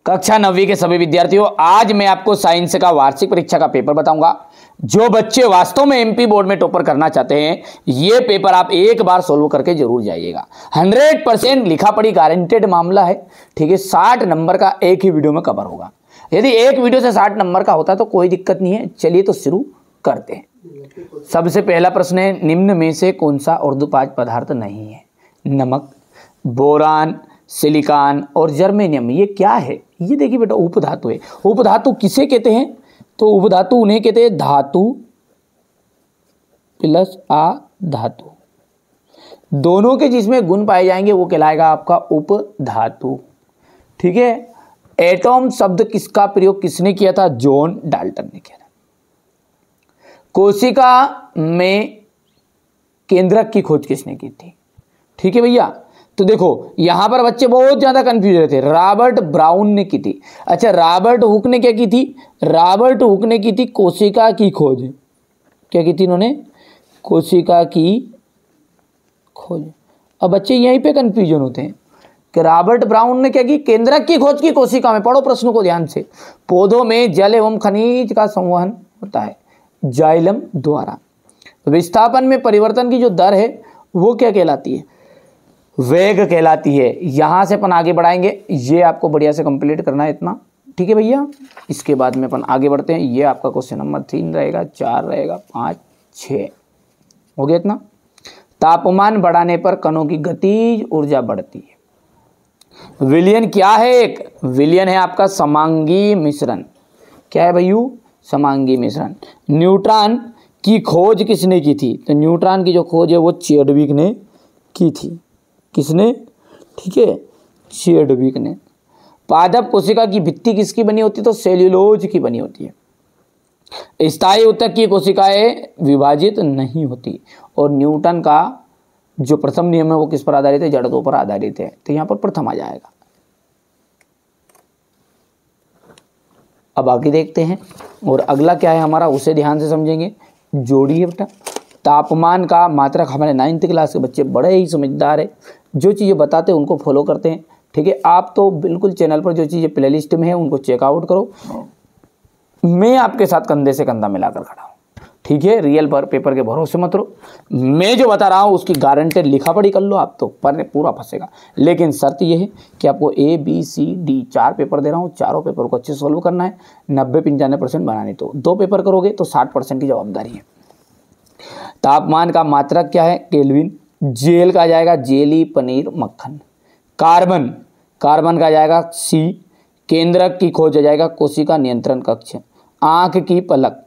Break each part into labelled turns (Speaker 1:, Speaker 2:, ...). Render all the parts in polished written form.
Speaker 1: कक्षा 9वीं के सभी विद्यार्थियों, आज मैं आपको साइंस का वार्षिक परीक्षा का पेपर बताऊंगा। जो बच्चे वास्तव में एमपी बोर्ड में टॉपर करना चाहते हैं, ये पेपर आप एक बार सोल्व करके जरूर जाइएगा। 100% लिखा पढ़ी गारंटेड मामला है। ठीक है, 60 नंबर का एक ही वीडियो में कवर होगा। यदि एक वीडियो से 60 नंबर का होता तो कोई दिक्कत नहीं है। चलिए तो शुरू करते हैं। सबसे पहला प्रश्न है, निम्न में से कौन सा ऊर्ध्वपात पदार्थ नहीं है? नमक, बोरान, सिलिकॉन और जर्मेनियम। ये क्या है? ये देखिए बेटा, उपधातु है। उपधातु किसे कहते हैं? तो उपधातु उन्हें कहते हैं धातु प्लस अधातु। दोनों के जिसमें गुण पाए जाएंगे वो कहलाएगा आपका उपधातु। ठीक है। एटॉम शब्द किसका प्रयोग किसने किया था? जॉन डाल्टन ने किया था। कोशिका में केंद्रक की खोज किसने की थी? ठीक है भैया, तो देखो यहां पर बच्चे बहुत ज्यादा कंफ्यूज रहते हैं। रॉबर्ट ब्राउन ने की थी। अच्छा, रॉबर्ट हुक ने क्या की थी? रॉबर्ट हुक ने की थी कोशिका की खोज। क्या की थी इन्होंने? कोशिका की खोज। अब बच्चे यहीं पे कंफ्यूजन होते हैं कि रॉबर्ट ब्राउन ने क्या की? केंद्रक की खोज की कोशिका में। पढ़ो प्रश्न को ध्यान से। पौधों में जल एवं खनिज का संवहन होता है जाइलम द्वारा। विस्थापन में परिवर्तन की जो दर है वो क्या कहलाती है? वेग कहलाती है। यहां से अपन आगे बढ़ाएंगे। ये आपको बढ़िया से कंप्लीट करना है इतना। ठीक है भैया, इसके बाद में अपन आगे बढ़ते हैं। ये आपका क्वेश्चन नंबर 3 रहेगा, 4 रहेगा, 5, 6 हो गया इतना। तापमान बढ़ाने पर कणों की गतिज ऊर्जा बढ़ती है। विलयन क्या है? एक विलयन है आपका समांगी मिश्रण। क्या है भैयू? समांगी मिश्रण। न्यूट्रॉन की खोज किसने की थी? तो न्यूट्रॉन की जो खोज है वो चैडविक ने की थी। किसने? ठीक है, चैडविक ने। पादप कोशिका की भित्ति किसकी बनी होती है? तो सेल्यूलोज की बनी होती है। स्थायी ऊतक की कोशिकाएं विभाजित नहीं होती। और न्यूटन का जो प्रथम नियम है वो किस पर आधारित है? जड़त्व पर आधारित है। तो यहां पर प्रथम आ जाएगा। अब आगे देखते हैं और अगला क्या है हमारा, उसे ध्यान से समझेंगे। जोड़ी है बेटा। तापमान का मात्रक। हमारे 9th क्लास के बच्चे बड़े ही समझदार है, जो चीज़ें बताते हैं उनको फॉलो करते हैं। ठीक है, आप तो बिल्कुल चैनल पर जो चीज़ें प्लेलिस्ट में है उनको चेकआउट करो। मैं आपके साथ कंधे से कंधा मिलाकर खड़ा हूँ। ठीक है, रियल पर पेपर के भरोसे मत रहो। मैं जो बता रहा हूँ उसकी गारंटी लिखा पढ़ी कर लो, आप तो पर पूरा फंसेगा। लेकिन शर्त यह है कि आपको ABCD 4 पेपर दे रहा हूँ। चारों पेपर को अच्छे सोल्व करना है। 90-95% बनाने। तो 2 पेपर करोगे तो 60% की जवाबदारी है। तापमान का मात्रक क्या है? केल्विन। जेल का जाएगा जेली, पनीर, मक्खन। कार्बन, कार्बन का जाएगा C। केंद्रक की खोज हो जाएगा कोशिका नियंत्रण कक्ष। आंख की पलक,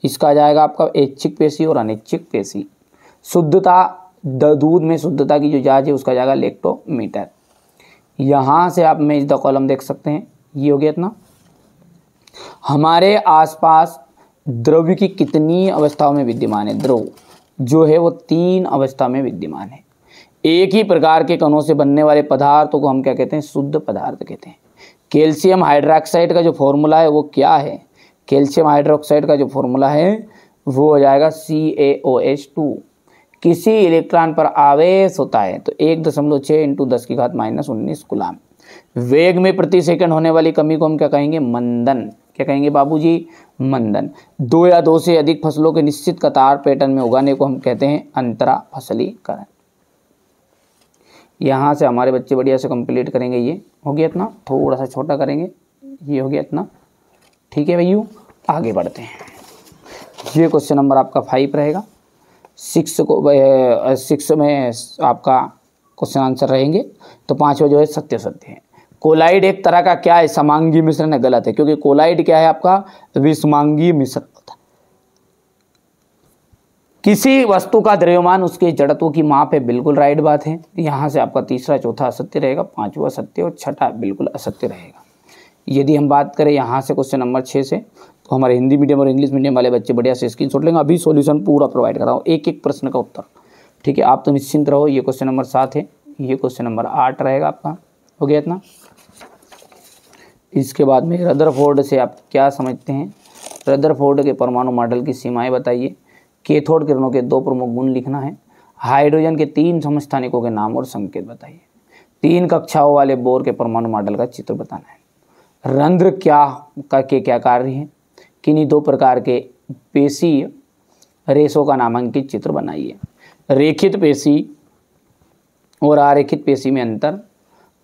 Speaker 1: इसका जाएगा आपका ऐच्छिक पेशी और अनैच्छिक पेशी। शुद्धता, दूध में शुद्धता की जो जांच है उसका जाएगा लैक्टोमीटर। यहां से आप मेज द कॉलम देख सकते हैं। ये हो गया इतना। हमारे आसपास द्रव्य की कितनी अवस्थाओं में विद्यमान है? द्रव जो है वो 3 अवस्था में विद्यमान है। एक ही प्रकार के कणों से बनने वाले पदार्थों को हम क्या कहते हैं? शुद्ध पदार्थ कहते हैं। कैल्शियम हाइड्रोक्साइड का जो फॉर्मूला है वो क्या है? कैल्शियम हाइड्रोक्साइड का जो फॉर्मूला है वो हो जाएगा CaOH2। किसी इलेक्ट्रॉन पर आवेश होता है तो 1.6 × 10⁻⁻19 कूलम। वेग में प्रति सेकंड होने वाली कमी को हम क्या कहेंगे? मंदन। क्या कहेंगे बाबूजी? मंदन। 2 या 2 से अधिक फसलों के निश्चित कतार पैटर्न में उगाने को हम कहते हैं अंतरा फसलीकरण। यहाँ से हमारे बच्चे बढ़िया से कंप्लीट करेंगे। ये हो गया इतना। थोड़ा सा छोटा करेंगे। ये हो गया इतना। ठीक है भैया, आगे बढ़ते हैं। ये क्वेश्चन नंबर आपका 5 रहेगा। 6 में आपका क्वेश्चन आंसर रहेंगे। तो 5वां जो है सत्य सत्य है। कोलाइड एक तरह का क्या है? समांगी मिश्रण है। गलत है, क्योंकि कोलाइड क्या है आपका? विषमांगी मिश्रण होता है। किसी वस्तु का द्रव्यमान उसके जड़त्व की माप है। बिल्कुल राइट बात है। यहां से आपका 3रा 4था असत्य रहेगा, 5वां सत्य और 6ठा बिल्कुल असत्य रहेगा। यदि हम बात करें यहाँ से क्वेश्चन नंबर 6 से, तो हमारे हिंदी मीडियम और इंग्लिश मीडियम वाले बच्चे बढ़िया से स्क्रीनशॉट लेंगे। अभी सॉल्यूशन पूरा प्रोवाइड कर रहा हूँ, एक एक प्रश्न का उत्तर। ठीक है, आप तो निश्चिंत रहो। ये क्वेश्चन नंबर 7 है। ये क्वेश्चन नंबर 8 रहेगा आपका। हो गया इतना। इसके बाद में रदरफोर्ड से आप क्या समझते हैं? रदरफोर्ड के परमाणु मॉडल की सीमाएं बताइए। कैथोड किरणों के 2 प्रमुख गुण लिखना है। हाइड्रोजन के 3 समस्थानिकों के नाम और संकेत बताइए। 3 कक्षाओं वाले बोर के परमाणु मॉडल का चित्र बताना है। रंध्र क्या कार्य हैं, किन्हीं दो प्रकार के पेशीय रेशों का नामांकित चित्र बनाइए। रेखित पेशी और आरेखित पेशी में अंतर।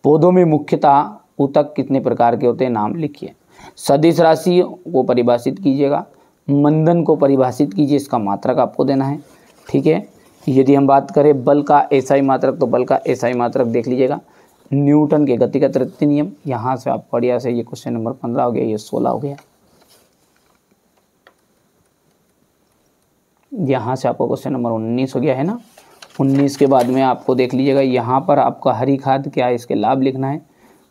Speaker 1: पौधों में मुख्यतः ऊतक कितने प्रकार के होते हैं, नाम लिखिए। सदिश राशि को परिभाषित कीजिएगा। मंदन को परिभाषित कीजिए, इसका मात्रक आपको देना है। ठीक है। यदि हम बात करें बल का एसआई मात्रक, तो बल का एसआई मात्रक देख लीजिएगा, न्यूटन के गति का तृतीय नियम। यहाँ से आप बढ़िया से, ये क्वेश्चन नंबर 15 हो गया, ये 16 हो गया। यहाँ से आपको क्वेश्चन नंबर 19 हो गया है ना। 19 के बाद में आपको देख लीजिएगा, यहाँ पर आपका हरी खाद क्या है, इसके लाभ लिखना है।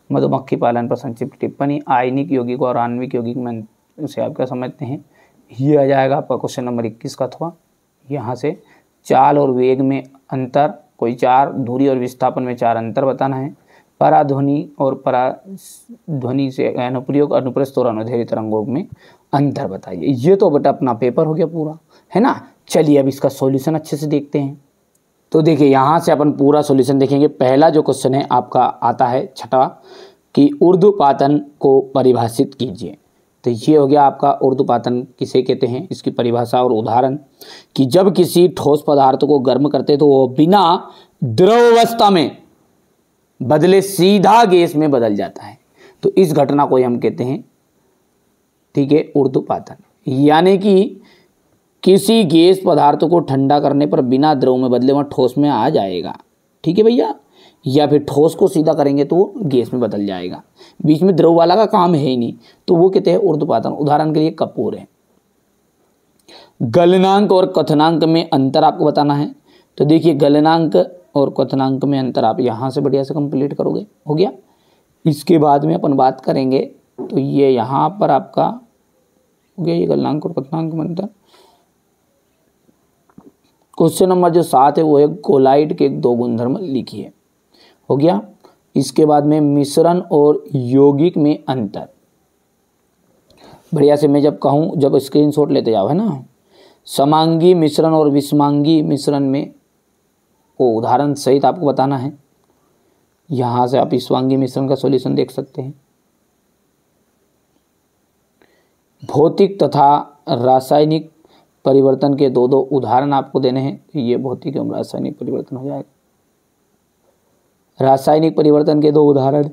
Speaker 1: मधुमक्खी पालन पर संक्षिप्त टिप्पणी। आयनिक यौगिक और आणविक यौगिक में उसे आप क्या समझते हैं, ये आ जाएगा आपका क्वेश्चन नंबर 21 का अथवा। यहाँ से चाल और वेग में अंतर, कोई 4, दूरी और विस्थापन में 4 अंतर बताना है। पराध्वनि और पराध्वनि से अनुप्रयोग, अनुप्रस्थ और अनुदैर्घ्य तरंगों में अंतर बताइए। ये तो बेटा अपना पेपर हो गया पूरा, है ना। चलिए अब इसका सॉल्यूशन अच्छे से देखते हैं। तो देखिए यहाँ से अपन पूरा सॉल्यूशन देखेंगे। पहला जो क्वेश्चन है आपका आता है छठा, कि ऊर्ध्वपातन को परिभाषित कीजिए। तो ये हो गया आपका ऊर्ध्वपातन किसे कहते हैं, इसकी परिभाषा और उदाहरण, कि जब किसी ठोस पदार्थ को गर्म करते तो वो बिना द्रव अवस्था में बदले सीधा गैस में बदल जाता है। तो इस घटना को हम कहते हैं, ठीक है, ऊर्ध्वपातन। यानी कि किसी गैस पदार्थ को ठंडा करने पर बिना द्रव में बदले वह ठोस में आ जाएगा। ठीक है भैया। या फिर ठोस को सीधा करेंगे तो वो गैस में बदल जाएगा, बीच में द्रव वाला का काम है ही नहीं, तो वो कहते हैं ऊर्ध्वपातन। उदाहरण के लिए कपूर है। गलनांक और कथनांक में अंतर आपको बताना है। तो देखिए गलनांक और कथनांक में अंतर आप यहाँ से बढ़िया से कंप्लीट करोगे, हो गया। इसके बाद में अपन बात करेंगे, तो ये यहाँ पर आपका हो गया, ये गलनांक और कथनांक में अंतर। क्वेश्चन नंबर जो 7 है वो है कोलाइड के 2 गुणधर्म लिखिए, हो गया। इसके बाद में मिश्रण और यौगिक में अंतर। बढ़िया से मैं जब कहूँ, जब स्क्रीनशॉट लेते जाओ, है ना। समांगी मिश्रण और विषमांगी मिश्रण में वो उदाहरण सहित आपको बताना है। यहाँ से आप विषमांगी मिश्रण का सॉल्यूशन देख सकते हैं। भौतिक तथा रासायनिक परिवर्तन के 2 उदाहरण आपको देने हैं। ये भौतिक एवं रासायनिक परिवर्तन हो जाएगा। रासायनिक परिवर्तन के 2 उदाहरण,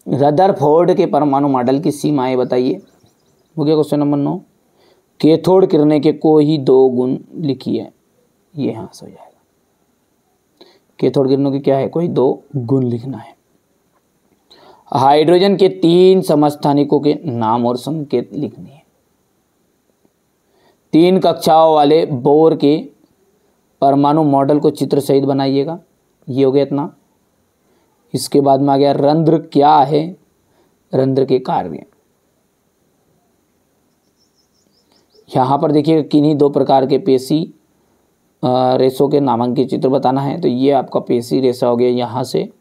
Speaker 1: रदरफोर्ड के परमाणु मॉडल की सीमाएं बताइए, हो गया क्वेश्चन नंबर 9। कैथोड किरणें के कोई 2 गुण लिखिए, ये यहाँ से हो जाएगा। कैथोड किरणों के क्या है, कोई 2 गुण लिखना है। हाइड्रोजन के 3 समस्थानिकों के नाम और संकेत लिखने हैं। 3 कक्षाओं वाले बोर के परमाणु मॉडल को चित्र सहित बनाइएगा, ये हो गया इतना। इसके बाद में आ गया रंध्र क्या है, रंध्र के कार्य। यहाँ पर देखिए किन्हीं 2 प्रकार के पेशी रेशों के नामांकित चित्र बताना है। तो ये आपका पेशी रेशा हो गया। यहाँ से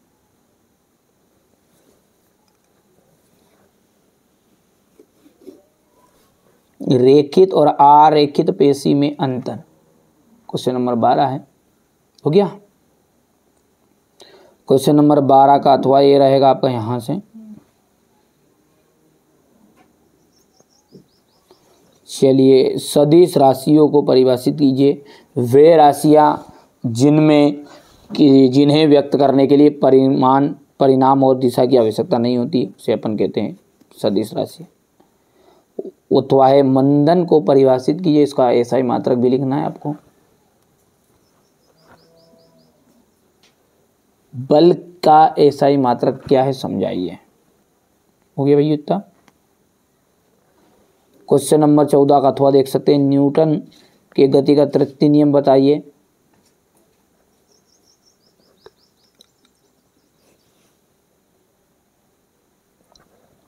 Speaker 1: रेखित और आरेखित पेशी में अंतर, क्वेश्चन नंबर 12 है, हो गया। क्वेश्चन नंबर 12 का अथवा ये रहेगा आपका यहाँ से, चलिए सदिश राशियों को परिभाषित कीजिए। वे राशियाँ जिन्हें व्यक्त करने के लिए परिणाम और दिशा की आवश्यकता नहीं होती, उसे अपन कहते हैं सदिश राशि। अथवा है मंदन को परिभाषित कीजिए, इसका एसआई मात्रक भी लिखना है आपको। बल का एसआई मात्रक क्या है समझाइए, हो गया भैया इतना। क्वेश्चन नंबर 14 का अथवा देख सकते हैं, न्यूटन के गति का तृतीय नियम बताइए।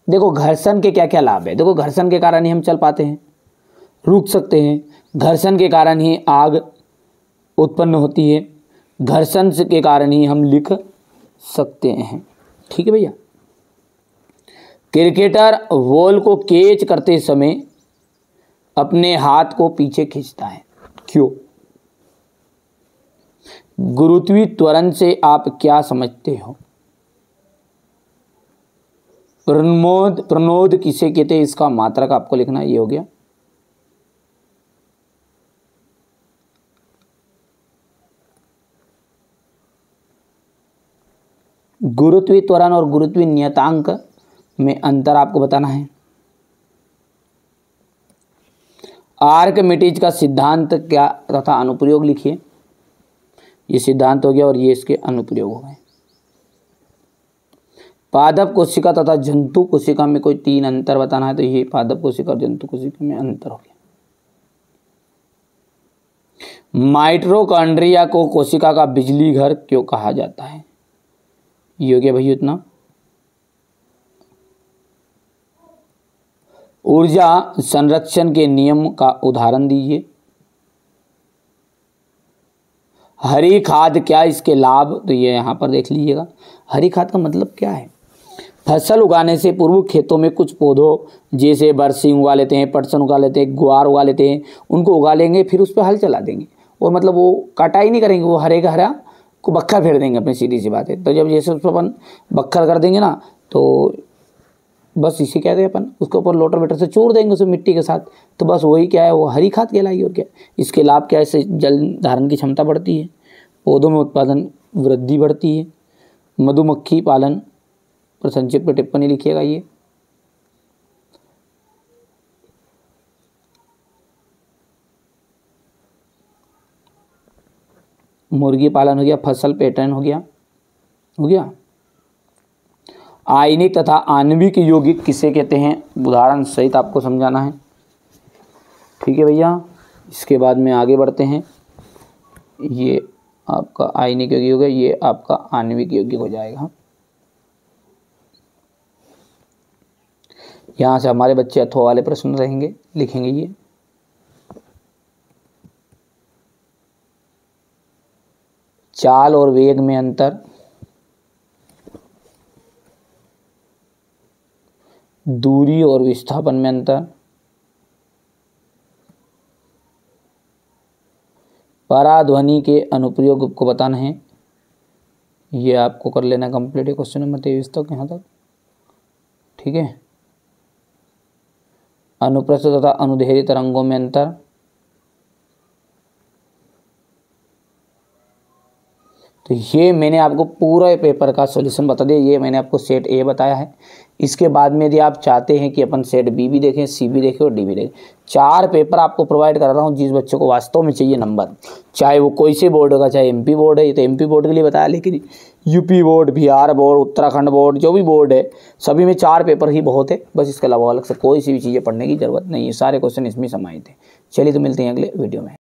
Speaker 1: देखो घर्षण के क्या क्या लाभ है। देखो घर्षण के कारण ही हम चल पाते हैं, रुक सकते हैं। घर्षण के कारण ही आग उत्पन्न होती है। घर्षण के कारण ही हम लिख सकते हैं। ठीक है भैया। क्रिकेटर बॉल को कैच करते समय अपने हाथ को पीछे खींचता है, क्यों? गुरुत्वीय त्वरण से आप क्या समझते हो? प्रणोद किसे कहते हैं, इसका मात्रक आपको लिखना है। ये हो गया। गुरुत्वीय त्वरण और गुरुत्वीय नियतांक में अंतर आपको बताना है। आर्किमिडीज का सिद्धांत क्या तथा अनुप्रयोग लिखिए। ये सिद्धांत हो गया और ये इसके अनुप्रयोग हो गए। पादप कोशिका तथा जंतु कोशिका में कोई 3 अंतर बताना है, तो ये पादप कोशिका और जंतु कोशिका में अंतर हो गया। माइटोकॉन्ड्रिया को कोशिका का बिजली घर क्यों कहा जाता है? ये हो गया भैया इतना। ऊर्जा संरक्षण के नियम का उदाहरण दीजिए। हरी खाद क्या, इसके लाभ, तो ये यहाँ पर देख लीजिएगा। हरी खाद का मतलब क्या है? फसल उगाने से पूर्व खेतों में कुछ पौधों जैसे बरसिंग उगा लेते हैं, पटसन उगा लेते हैं, ग्वार उगा लेते हैं, उनको उगा लेंगे, फिर उस पर हल चला देंगे और मतलब वो कटाई नहीं करेंगे, वो हरे का हरा को बक्खर फेर देंगे अपनी, सीधी सी बात है। तो जब जैसे उस पर अपन बक्खर कर देंगे ना, तो बस इसे कहते हैं अपन, उसके ऊपर लोटर वेटर से चूर देंगे उसे मिट्टी के साथ, तो बस वही क्या है, वो हरी खाद कहलाएगी। और क्या इसके लाभ क्या है? इससे जल धारण की क्षमता बढ़ती है, पौधों में उत्पादन वृद्धि बढ़ती है। मधुमक्खी पालन पर संक्षिप्त में टिप्पणी लिखिएगा। ये मुर्गी पालन हो गया, फसल पैटर्न हो गया, हो गया। आयनिक तथा आणविक यौगिक किसे कहते हैं? उदाहरण सहित आपको समझाना है। ठीक है भैया, इसके बाद में आगे बढ़ते हैं। ये आपका आयनिक यौगिक हो गया, ये आपका आणविक यौगिक हो जाएगा। यहाँ से हमारे बच्चे अथवा वाले प्रश्न रहेंगे, लिखेंगे ये। चाल और वेग में अंतर, दूरी और विस्थापन में अंतर, पराध्वनि के अनुप्रयोग को बताना है। ये आपको कर लेना कंप्लीट है, क्वेश्चन नंबर 23 तक, यहाँ तक। ठीक है। अनुप्रस्थ तथा अनुदैर्ध्य तरंगों में अंतर, तो ये मैंने आपको पूरा पेपर का सॉल्यूशन बता दिया। ये मैंने आपको सेट ए बताया है। इसके बाद में यदि आप चाहते हैं कि अपन सेट बी भी देखें, सी भी देखें और डी भी देखें, 4 पेपर आपको प्रोवाइड कर रहा हूँ जिस बच्चों को वास्तव में चाहिए नंबर, चाहे वो कोई से बोर्ड का, चाहे एमपी बोर्ड है, ये तो एमपी बोर्ड के लिए बताया, लेकिन UP board, Bihar board, Uttarakhand board, जो भी बोर्ड है, सभी में 4 पेपर ही बहुत है। बस इसके अलावा अलग से कोई सी भी चीज़ें पढ़ने की जरूरत नहीं है, सारे क्वेश्चन इसमें समाहित है। चलिए तो मिलते हैं अगले वीडियो में।